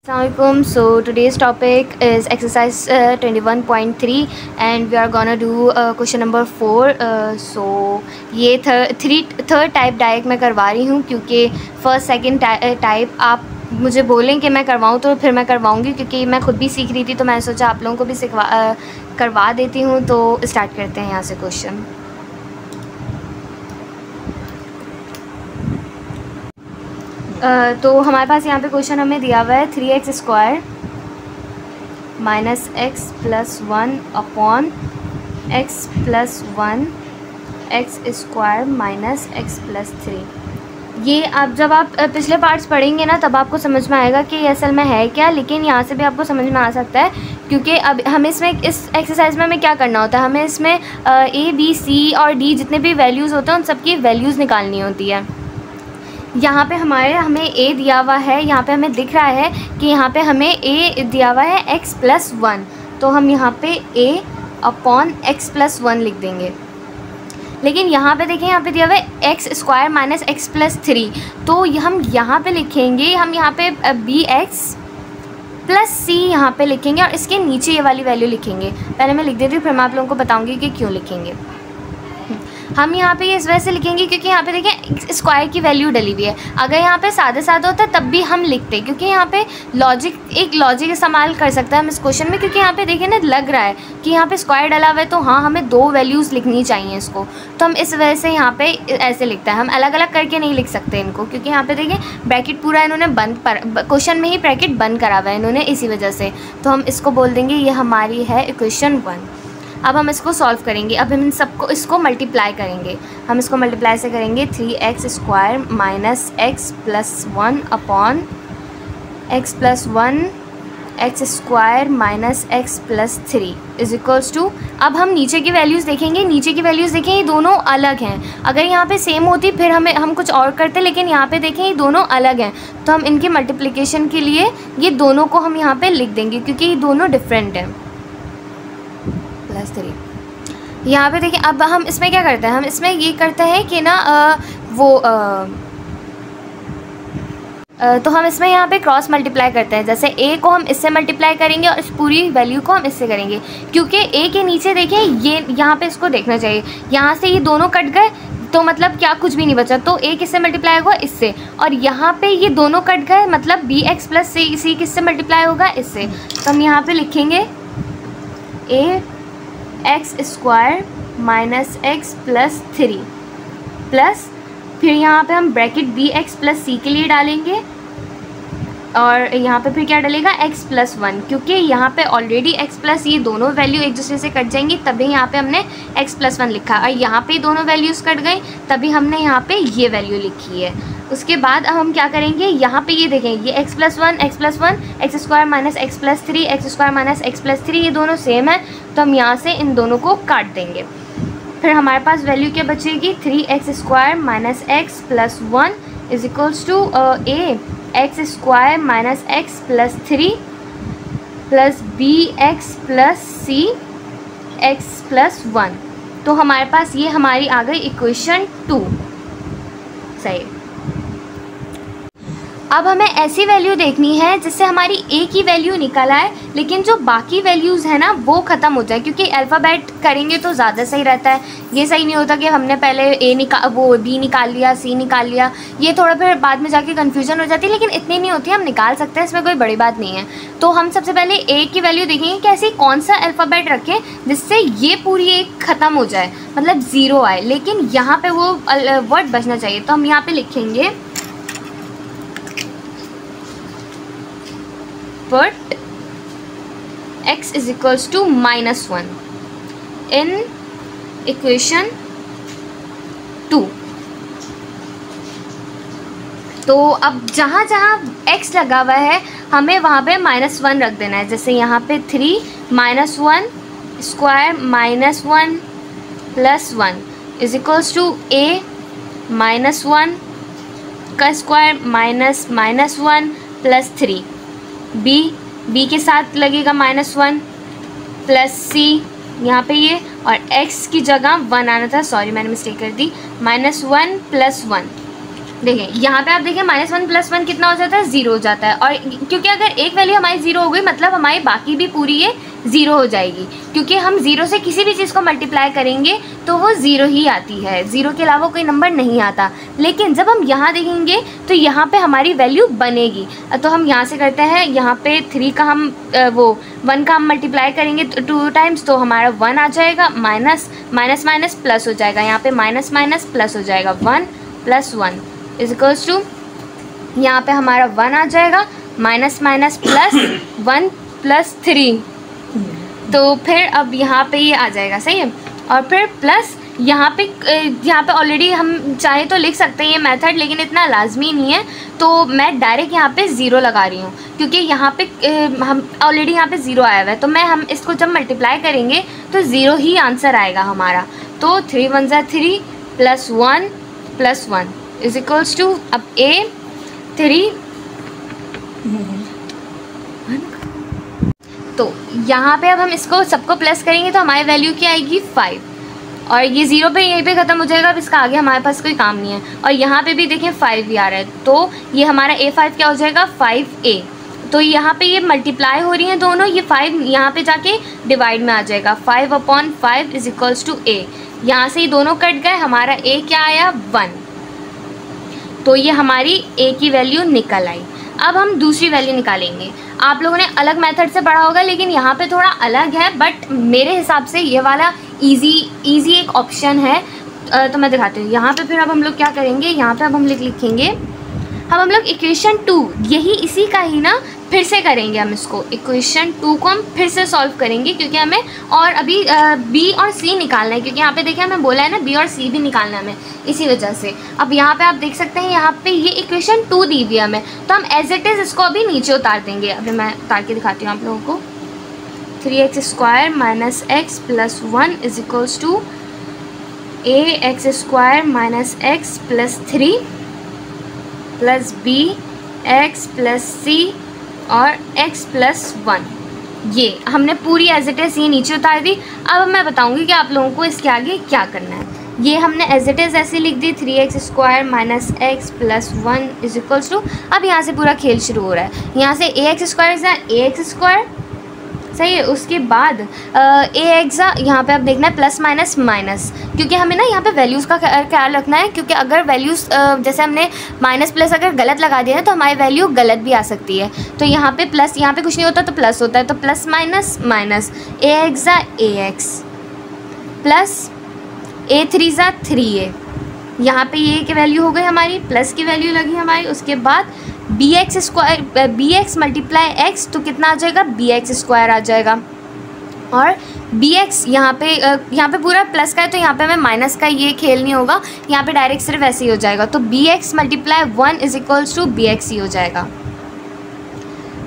Assalamualaikum. So today's topic is exercise 21.3 and we are gonna do question number 4. So ये third type direct मैं करवा रही हूँ क्योंकि फर्स्ट सेकंड टाइप आप मुझे बोलें कि मैं करवाऊँ तो फिर मैं करवाऊँगी, क्योंकि मैं खुद भी सीख रही थी तो मैंने सोचा आप लोगों को भी करवा देती हूँ। तो स्टार्ट करते हैं यहाँ से क्वेश्चन। तो हमारे पास यहाँ पे क्वेश्चन हमें दिया हुआ है 3x² minus x plus 1 upon x plus 1 x² minus x plus 3। ये आप जब आप पिछले पार्ट्स पढ़ेंगे ना तब आपको समझ में आएगा कि ये असल में है क्या, लेकिन यहाँ से भी आपको समझ में आ सकता है क्योंकि अब हमें इसमें इस एक्सरसाइज में हमें क्या करना होता है, हमें इसमें a b c और d जितने भी वैल्यूज़ होते हैं उन सबकी वैल्यूज़ निकालनी होती है। यहाँ पे हमें a दिया हुआ है, यहाँ पे हमें दिख रहा है कि यहाँ पे हमें a दिया हुआ है x प्लस 1, तो हम यहाँ पे a अपॉन x प्लस 1 लिख देंगे। लेकिन यहाँ पे देखें, यहाँ पे दिया हुआ है x² माइनस x प्लस 3, तो हम यहाँ पे लिखेंगे, हम यहाँ पे bx प्लस c यहाँ पे लिखेंगे और इसके नीचे ये वाली वैल्यू लिखेंगे। पहले मैं लिख देती हूँ, फिर मैं आप लोगों को बताऊँगी कि क्यों लिखेंगे। हम यहाँ पे ये इस वजह से लिखेंगे क्योंकि यहाँ पे देखें स्क्वायर की वैल्यू डली हुई है। अगर यहाँ पे सादा सादा होता तब भी हम लिखते, क्योंकि यहाँ पे लॉजिक इस्तेमाल कर सकते हैं हम इस क्वेश्चन में, क्योंकि यहाँ पे देखें ना लग रहा है कि यहाँ पे स्क्वायर डला हुआ है, तो हाँ हमें दो वैल्यूज़ लिखनी चाहिए इसको, तो हम इस वजह से यहाँ पे ऐसे लिखते हैं। हम अलग अलग करके नहीं लिख सकते इनको, क्योंकि यहाँ पे देखें ब्रैकेट पूरा इन्होंने क्वेश्चन में ही ब्रैकेट बंद करा हुआ है इन्होंने, इसी वजह से। तो हम इसको बोल देंगे ये हमारी है इक्वेशन 1। अब हम इसको सॉल्व करेंगे, अब हम इसको मल्टीप्लाई करेंगे। हम इसको मल्टीप्लाई से करेंगे 3x² minus x plus 1 upon x plus 1 x² minus x plus 3 is equals to. अब हम नीचे की वैल्यूज़ देखेंगे, नीचे की वैल्यूज़ देखें ये दोनों अलग हैं। अगर यहाँ पे सेम होती फिर हम कुछ और करते, लेकिन यहाँ पे देखें ये दोनों अलग हैं, तो हम इनके मल्टीप्लिकेशन के लिए ये दोनों को हम यहाँ पे लिख देंगे क्योंकि ये दोनों डिफरेंट हैं। प्लस 3 यहाँ पे देखिए। अब हम इसमें क्या करते हैं, हम इसमें ये करते हैं कि ना तो हम इसमें यहाँ पे क्रॉस मल्टीप्लाई करते हैं। जैसे a को हम इससे मल्टीप्लाई करेंगे और इस पूरी वैल्यू को हम इससे करेंगे, क्योंकि a के नीचे देखिए ये यहाँ पे इसको देखना चाहिए, यहाँ से ये दोनों कट गए तो मतलब क्या कुछ भी नहीं बचा, तो a किससे मल्टीप्लाई होगा, इससे। और यहाँ पे ये दोनों कट गए मतलब bx प्लस c किससे मल्टीप्लाई होगा, इससे। तो हम यहाँ पे लिखेंगे x² minus x plus 3 plus, फिर यहाँ पे हम ब्रैकेट bx प्लस c के लिए डालेंगे और यहाँ पे फिर क्या डलेगा x प्लस 1, क्योंकि यहाँ पे ऑलरेडी x प्लस ये दोनों वैल्यू एक दूसरे से कट जाएंगी, तभी यहाँ पे हमने x प्लस 1 लिखा, और यहाँ पे दोनों वैल्यूज़ कट गई तभी हमने यहाँ पे ये वैल्यू लिखी है। उसके बाद अब हम क्या करेंगे, यहाँ पे ये देखें ये x plus 1 x² minus x plus 3 x² minus x plus 3 ये दोनों सेम है, तो हम यहाँ से इन दोनों को काट देंगे। फिर हमारे पास वैल्यू क्या बचेगी, 3x² minus x plus 1 is equals to x² minus x plus 3 plus bx plus c x plus 1। तो हमारे पास ये हमारी आ गई इक्वेशन 2। सही। अब हमें ऐसी वैल्यू देखनी है जिससे हमारी a की वैल्यू निकल आए, लेकिन जो बाकी वैल्यूज़ है ना वो ख़त्म हो जाए, क्योंकि अल्फ़ाबेट करेंगे तो ज़्यादा सही रहता है। ये सही नहीं होता कि हमने पहले b निकाल लिया, c निकाल लिया, ये थोड़ा फिर बाद में जाके कन्फ्यूजन हो जाती है, लेकिन इतनी नहीं होती, हम निकाल सकते हैं, इसमें कोई बड़ी बात नहीं है। तो हम सबसे पहले a की वैल्यू देखेंगे कि ऐसी कौन सा अल्फ़ाबेट रखें जिससे ये पूरी एक ख़त्म हो जाए, मतलब 0 आए, लेकिन यहाँ पर वो वर्ड बचना चाहिए। तो हम यहाँ पर लिखेंगे put x is equals to -1 in equation 2। तो अब जहाँ जहाँ x लगा हुआ है हमें वहाँ पे -1 रख देना है। जैसे यहाँ पे 3 -1² -1 plus 1 is equals to a -1 का स्क्वायर माइनस -1 प्लस 3, b के साथ लगेगा -1 प्लस c यहाँ पे ये, और x की जगह 1 आना था, सॉरी मैंने मिस्टेक कर दी, -1 प्लस 1 देखें यहाँ पे आप देखें -1 + 1 कितना हो जाता है, 0 हो जाता है। और क्योंकि अगर एक वैल्यू हमारी 0 हो गई मतलब हमारी बाकी भी पूरी ये 0 हो जाएगी, क्योंकि हम 0 से किसी भी चीज़ को मल्टीप्लाई करेंगे तो वो 0 ही आती है, 0 के अलावा कोई नंबर नहीं आता। लेकिन जब हम यहाँ देखेंगे तो यहाँ पे हमारी वैल्यू बनेगी। तो हम यहाँ से करते हैं, यहाँ पे 3 का हम 1 का हम मल्टीप्लाई करेंगे 2 टाइम्स तो हमारा 1 आ जाएगा, माइनस माइनस माइनस प्लस हो जाएगा, यहाँ पे माइनस माइनस प्लस हो जाएगा, 1 + 1 इक्वल्स टू, यहाँ पे हमारा 1 आ जाएगा, माइनस माइनस प्लस 1 + 3, तो फिर अब यहाँ पे ये आ जाएगा, सही है। और फिर प्लस यहाँ पे ऑलरेडी हम चाहे तो लिख सकते हैं ये मेथड, लेकिन इतना लाजमी नहीं है, तो मैं डायरेक्ट यहाँ पे 0 लगा रही हूँ, क्योंकि यहाँ पे हम ऑलरेडी यहाँ पे 0 आया हुआ है, तो हम इसको जब मल्टीप्लाई करेंगे तो 0 ही आंसर आएगा हमारा। तो 3 × 1 = 3 + 1 + 1 इक्वल्स टू, अब A 3, तो यहाँ पे अब हम इसको सबको प्लस करेंगे तो हमारी वैल्यू क्या आएगी, 5। और ये 0 पे यहीं पे ख़त्म हो जाएगा, अब इसका आगे हमारे पास कोई काम नहीं है। और यहाँ पे भी देखें 5 भी आ रहा है, तो ये हमारा A5 क्या हो जाएगा, 5A। तो यहाँ पे ये मल्टीप्लाई हो रही हैं दोनों, ये 5 यहाँ पे जाके डिवाइड में आ जाएगा, 5/5 इक्वल्स टू A। यहाँ से ये दोनों कट गए, हमारा A क्या आया, 1। तो ये हमारी A की वैल्यू निकल आई। अब हम दूसरी वैल्यू निकालेंगे। आप लोगों ने अलग मेथड से पढ़ा होगा, लेकिन यहाँ पे थोड़ा अलग है, बट मेरे हिसाब से ये वाला इजी एक ऑप्शन है। तो मैं दिखाती हूँ। यहाँ पे फिर अब हम लोग क्या करेंगे, यहाँ पे अब हम लिखेंगे, अब हम लोग इक्वेशन 2 यही इसी का ही ना फिर से करेंगे। हम इसको इक्वेशन 2 को हम फिर से सॉल्व करेंगे, क्योंकि हमें और अभी B और C निकालना है, क्योंकि यहाँ पे देखिए हमें बोला है ना B और C भी निकालना है हमें, इसी वजह से। अब यहाँ पे आप देख सकते हैं यहाँ पे ये इक्वेशन 2 दी हुई है हमें, तो हम एज इट इज़ इसको अभी नीचे उतार देंगे। अभी मैं उतार के दिखाती हूँ आप लोगों को। 3x² - x + 1 equals to ax² - x + 3 + bx + c और x + 1। ये हमने पूरी एज इट इज़ ये नीचे उतार दी। अब मैं बताऊंगी कि आप लोगों को इसके आगे क्या करना है। ये हमने एज इट इज़ ऐसे लिख दी, 3x² - x + 1 इक्वल्स टू, अब यहाँ से पूरा खेल शुरू हो रहा है। यहाँ से ax² सही है। उसके बाद ax यहाँ पे अब देखना है प्लस माइनस माइनस, क्योंकि हमें ना यहाँ पे वैल्यूज़ का ख्याल रखना है, क्योंकि अगर वैल्यूज़ जैसे हमने माइनस प्लस अगर गलत लगा दिया है तो हमारी वैल्यू गलत भी आ सकती है। तो यहाँ पे प्लस, यहाँ पे कुछ नहीं होता तो प्लस होता है, तो plus minus minus, ax plus a3 3a, यहाँ पे ये की वैल्यू हो गई हमारी, प्लस की वैल्यू लगी हमारी। उसके बाद bx × x तो कितना आ जाएगा, bx² आ जाएगा। और bx यहाँ पे पूरा प्लस का है, तो यहाँ पे हमें माइनस का ये खेल नहीं होगा, यहाँ पे डायरेक्ट सिर्फ ऐसे ही हो जाएगा। तो bx × 1 इक्वल्स टू bx ही हो जाएगा,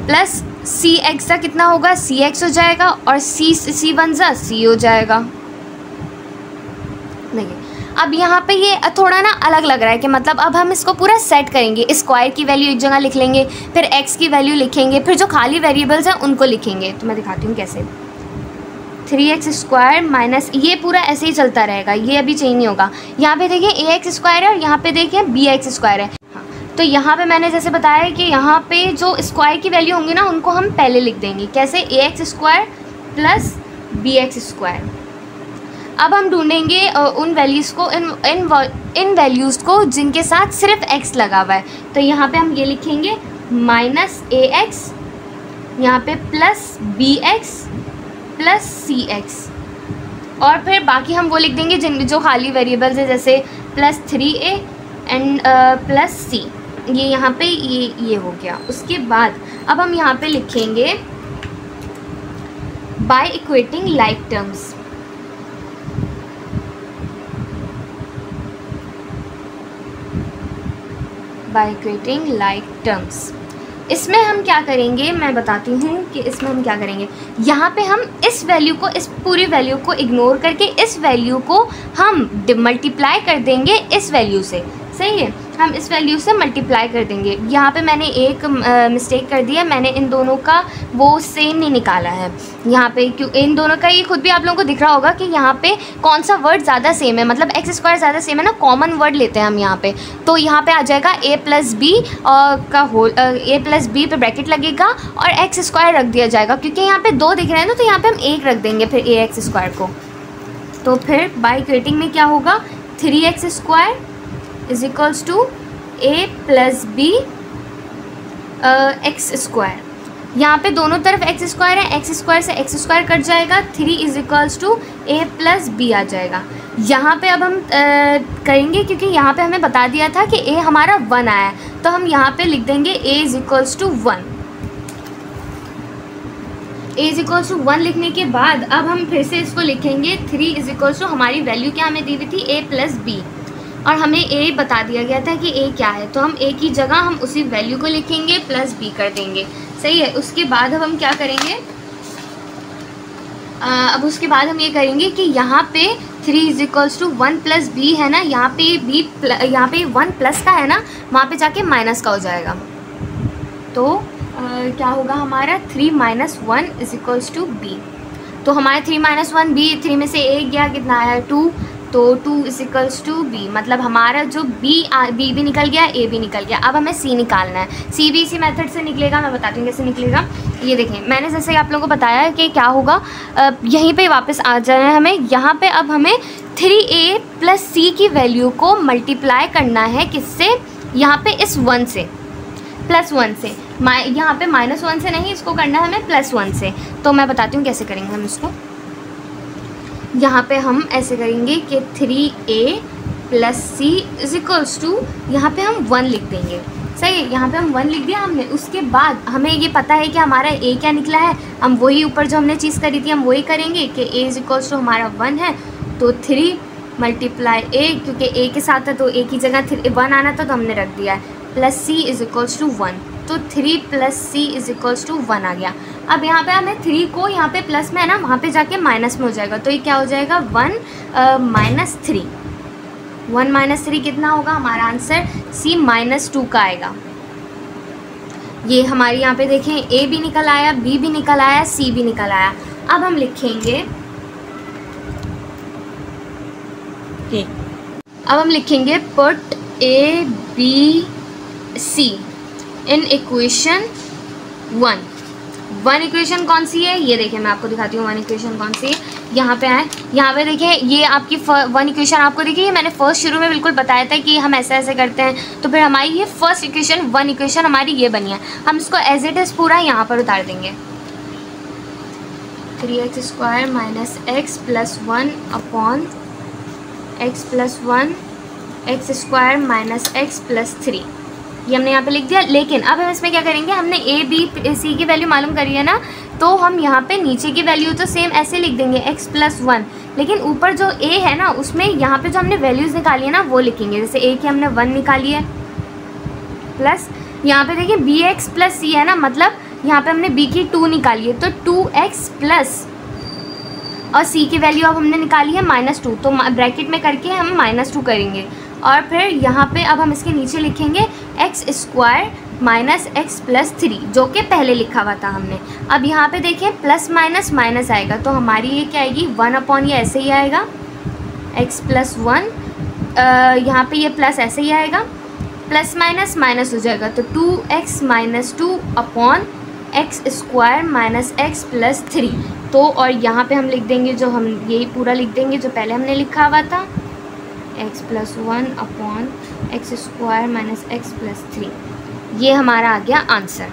प्लस cx का कितना होगा, cx हो जाएगा, और c1 c हो जाएगा। देखिए अब यहाँ पे ये थोड़ा ना अलग लग रहा है कि मतलब अब हम इसको पूरा सेट करेंगे। स्क्वायर की वैल्यू एक जगह लिख लेंगे, फिर x की वैल्यू लिखेंगे, फिर जो खाली वेरिएबल्स हैं उनको लिखेंगे। तो मैं दिखाती हूँ कैसे। 3x² - ये पूरा ऐसे ही चलता रहेगा, ये अभी चेंज नहीं होगा। यहाँ पे देखिए ax² है और यहाँ पे देखिए bx² है। हाँ, तो यहाँ पे मैंने जैसे बताया कि यहाँ पे जो स्क्वायर की वैल्यू होंगी ना उनको हम पहले लिख देंगे। कैसे, ax² + bx²। अब हम ढूंढेंगे उन वैल्यूज़ को, इन वैल्यूज़ को जिनके साथ सिर्फ x लगा हुआ है। तो यहाँ पे हम ये लिखेंगे -ax, यहाँ पे प्लस bx + cx, और फिर बाकी हम वो लिख देंगे जो खाली वेरिएबल्स है, जैसे +3a एंड +c। ये यहाँ पे ये हो गया। उसके बाद अब हम यहाँ पे लिखेंगे by equating like terms. By equating like terms, इसमें हम क्या करेंगे मैं बताती हूँ कि इसमें हम क्या करेंगे। यहाँ पे हम इस वैल्यू को, इस पूरी वैल्यू को इग्नोर करके इस वैल्यू को हम मल्टीप्लाई कर देंगे इस वैल्यू से। सही है। हम इस वैल्यू से मल्टीप्लाई कर देंगे। यहाँ पे मैंने एक मिस्टेक कर दिया, मैंने इन दोनों का वो सेम नहीं निकाला है यहाँ पे, क्यों इन दोनों का ये खुद भी आप लोगों को दिख रहा होगा कि यहाँ पे कौन सा वर्ड ज़्यादा सेम है, मतलब एक्स स्क्वायर ज़्यादा सेम है ना, कॉमन वर्ड लेते हैं हम यहाँ पे। तो यहाँ पे आ जाएगा a प्लस बी का होल, a प्लस बी पे ब्रैकेट लगेगा और एक्स स्क्वायर रख दिया जाएगा, क्योंकि यहाँ पे 2 दिख रहे हैं ना, तो यहाँ पे हम 1 रख देंगे फिर ए एक्स स्क्वायर को। तो फिर बाई क्रिएटिंग में क्या होगा, 3x square is equals to A plus B X square. यहाँ पे दोनों तरफ एक्स स्क्वायर है, एक्स स्क्वायर से एक्स स्क्वायर कट जाएगा, 3 is equals to A plus B आ जाएगा। यहाँ पे अब हम करेंगे, क्योंकि यहाँ पे हमें बता दिया था कि ए हमारा 1 आया है, तो हम यहाँ पे लिख देंगे A is equals to 1। A is equals to 1 लिखने के बाद अब हम फिर से इसको लिखेंगे 3 इज इक्वल्स टू, हमारी वैल्यू क्या हमें दी हुई थी, ए प्लस बी, और हमें ए बता दिया गया था कि ए क्या है, तो हम ए की जगह हम उसी वैल्यू को लिखेंगे प्लस बी कर देंगे। सही है। उसके बाद अब हम क्या करेंगे, अब उसके बाद हम ये करेंगे कि यहाँ पे 3 is equals to 1 plus b है ना, यहाँ पे यहाँ पे 1 प्लस का है ना, वहाँ पे जाके माइनस का हो जाएगा। तो क्या होगा हमारा 3 minus 1 is equals to b. तो हमारे 3 माइनस 1 बी, 3 में से 1 गया, कितना आया 2, तो 2 इज इक्वल्स टू बी, मतलब हमारा जो बी भी निकल गया, ए भी निकल गया। अब हमें सी निकालना है। सी भी इसी मेथड से निकलेगा, मैं बताती हूँ कैसे निकलेगा। ये देखें, मैंने जैसे आप लोगों को बताया है कि क्या होगा, यहीं पे वापस आ जाना है हमें। यहाँ पे अब हमें 3a प्लस सी की वैल्यू को मल्टीप्लाई करना है, किससे, यहाँ पे इस 1 से, प्लस 1 से, यहाँ पे माइनस 1 से नहीं, इसको करना है हमें प्लस 1 से। तो मैं बताती हूँ कैसे करेंगे हम इसको। यहाँ पे हम ऐसे करेंगे कि 3a plus c is equals to, यहाँ पे हम 1 लिख देंगे। सही है, यहाँ पे हम 1 लिख दिया हमने। उसके बाद हमें ये पता है कि हमारा a क्या निकला है, हम वही ऊपर जो हमने चीज़ करी थी हम वही करेंगे कि a इज इक्वल्स टू हमारा 1 है, तो 3 मल्टीप्लाई a, क्योंकि a के साथ है तो a की जगह 1 आना था तो हमने रख दिया है, plus c is equals to 1, तो 3 plus c is equals to 1 आ गया। अब यहाँ पे हमें 3 को यहाँ पे प्लस में है ना, वहाँ पे जाके माइनस में हो जाएगा, तो ये क्या हो जाएगा 1 माइनस 3। 1 माइनस 3 कितना होगा, हमारा आंसर c माइनस 2 का आएगा। ये हमारी यहाँ पे देखें a भी निकल आया, b भी निकल आया, c भी निकल आया। अब हम लिखेंगे put a b c in equation 1 equation कौन सी है, ये देखिए मैं आपको दिखाती हूँ 1 इक्वेशन कौन सी है। यहाँ पे है, यहाँ पे देखिए ये आपकी 1 इक्वेशन आपको देखिए, मैंने फर्स्ट शुरू में बिल्कुल बताया था कि हम ऐसे ऐसे करते हैं, तो फिर हमारी ये फर्स्ट इक्वेशन 1 इक्वेशन हमारी ये बनी है। हम इसको एज इट इज़ पूरा यहाँ पर उतार देंगे, 3x square minus x plus 1 upon x plus 1 x square minus x plus 3, ये हमने यहाँ पे लिख दिया। लेकिन अब हम इसमें क्या करेंगे, हमने a b c की वैल्यू मालूम करी है ना, तो हम यहाँ पे नीचे की वैल्यू तो सेम ऐसे लिख देंगे x प्लस 1, लेकिन ऊपर जो a है ना उसमें यहाँ पे जो हमने वैल्यूज़ निकाली है ना वो लिखेंगे। जैसे a की हमने 1 निकाली है, प्लस यहाँ पे देखिए bx प्लस c है ना, मतलब यहाँ पे हमने b की 2 निकाली है, तो 2x प्लस, और c की वैल्यू अब हमने निकाली है -2, तो ब्रैकेट में करके हम -2 करेंगे। और फिर यहाँ पे अब हम इसके नीचे लिखेंगे x square minus x plus 3, जो कि पहले लिखा हुआ था हमने। अब यहाँ पे देखें प्लस माइनस माइनस आएगा, तो हमारी ये क्या आएगी 1 अपॉन, ये ऐसे ही आएगा एक्स प्लस 1, यहाँ पे ये प्लस ऐसे ही आएगा, प्लस माइनस माइनस हो जाएगा, तो 2x minus 2 upon x square minus x plus 3। तो और यहाँ पे हम लिख देंगे, जो हम यही पूरा लिख देंगे जो पहले हमने लिखा हुआ था, x plus 1 upon x square minus x plus 3। ये हमारा आ गया आंसर।